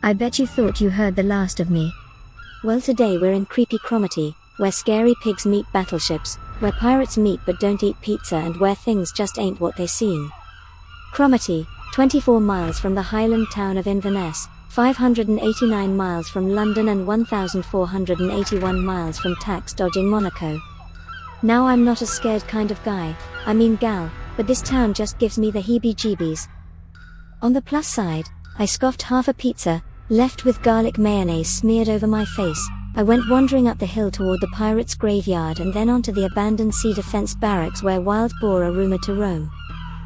I bet you thought you heard the last of me. Well, today we're in creepy Cromarty, where scary pigs meet battleships, where pirates meet but don't eat pizza, and where things just ain't what they seem. Cromarty, 24 miles from the Highland town of Inverness, 589 miles from London and 1,481 miles from tax-dodging Monaco. Now, I'm not a scared kind of guy, I mean gal, but this town just gives me the heebie-jeebies. On the plus side, I scoffed half a pizza, left with garlic mayonnaise smeared over my face. I went wandering up the hill toward the pirates' graveyard and then onto the abandoned cedar fence barracks where wild boar are rumored to roam.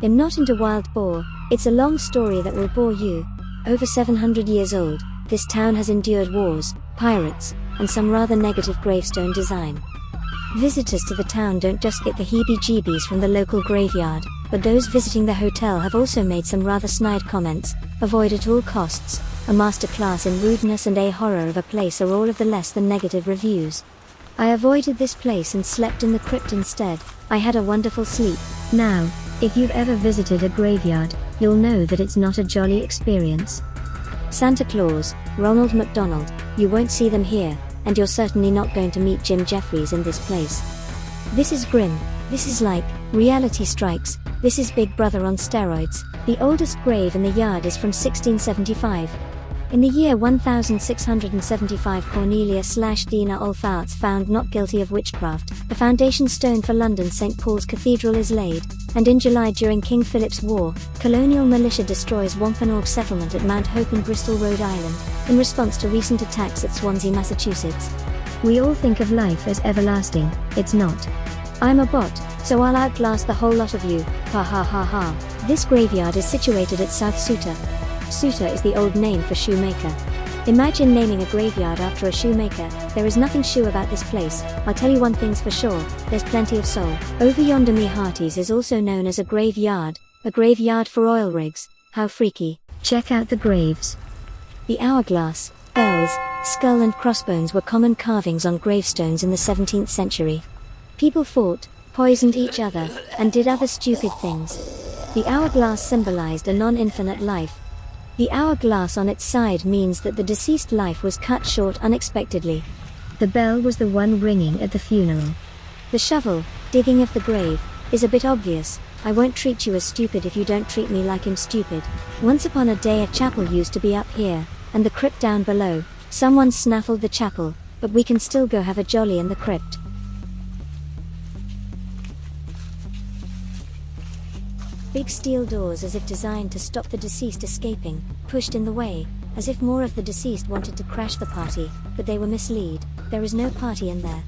I'm not into wild boar, it's a long story that will bore you. Over 700 years old, this town has endured wars, pirates, and some rather negative gravestone design. Visitors to the town don't just get the heebie-jeebies from the local graveyard, but those visiting the hotel have also made some rather snide comments. Avoid at all costs. A masterclass in rudeness and a horror of a place are all of the less than negative reviews. I avoided this place and slept in the crypt instead. I had a wonderful sleep. Now, if you've ever visited a graveyard, you'll know that it's not a jolly experience. Santa Claus, Ronald McDonald, you won't see them here, and you're certainly not going to meet Jim Jeffries in this place. This is grim. This is like Reality Strikes. This is Big Brother on steroids. The oldest grave in the yard is from 1675. In the year 1675, Cornelia/Dina Olpharts, found not guilty of witchcraft, the foundation stone for London's St. Paul's Cathedral is laid, and in July, during King Philip's War, colonial militia destroys Wampanoag settlement at Mount Hope in Bristol, Rhode Island, in response to recent attacks at Swansea, Massachusetts. We all think of life as everlasting, it's not. I'm a bot, so I'll outlast the whole lot of you, ha ha ha ha. This graveyard is situated at South Suter. Suter is the old name for shoemaker. Imagine naming a graveyard after a shoemaker. There is nothing shoe about this place. I'll tell you one thing's for sure, there's plenty of soul. Over yonder me Hearties is also known as a graveyard for oil rigs. How freaky. Check out the graves. The hourglass, bells, skull and crossbones were common carvings on gravestones in the 17th century. People fought, poisoned each other, and did other stupid things. The hourglass symbolized a non-infinite life. The hourglass on its side means that the deceased life was cut short unexpectedly. The bell was the one ringing at the funeral. The shovel, digging of the grave, is a bit obvious. I won't treat you as stupid if you don't treat me like I'm stupid. Once upon a day a chapel used to be up here, and the crypt down below. Someone snaffled the chapel, but we can still go have a jolly in the crypt. Big steel doors, as if designed to stop the deceased escaping, pushed in the way, as if more of the deceased wanted to crash the party, but they were misled. There is no party in there.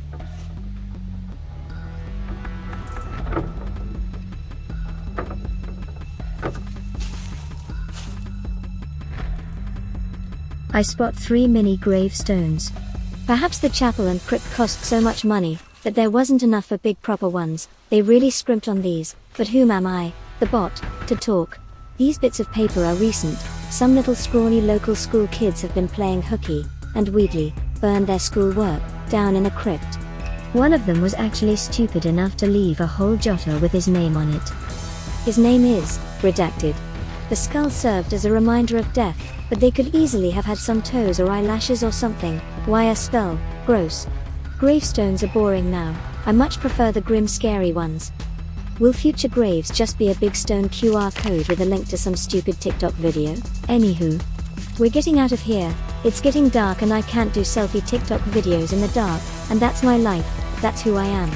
I spot 3 mini gravestones. Perhaps the chapel and crypt cost so much money that there wasn't enough for big proper ones. They really scrimped on these, but whom am I, the bot, to talk? These bits of paper are recent. Some little scrawny local school kids have been playing hooky and Wheatley, burned their school work down in a crypt. One of them was actually stupid enough to leave a whole jotter with his name on it. His name is redacted. The skull served as a reminder of death, but they could easily have had some toes or eyelashes or something. Why a skull? Gross. Gravestones are boring now. I much prefer the grim scary ones. Will future graves just be a big stone QR code with a link to some stupid TikTok video? Anywho, we're getting out of here. It's getting dark and I can't do selfie TikTok videos in the dark, and that's my life, that's who I am.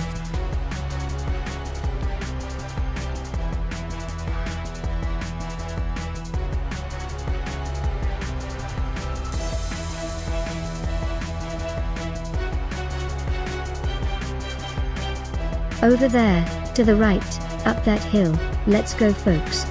Over there, to the right, up that hill. Let's go, folks.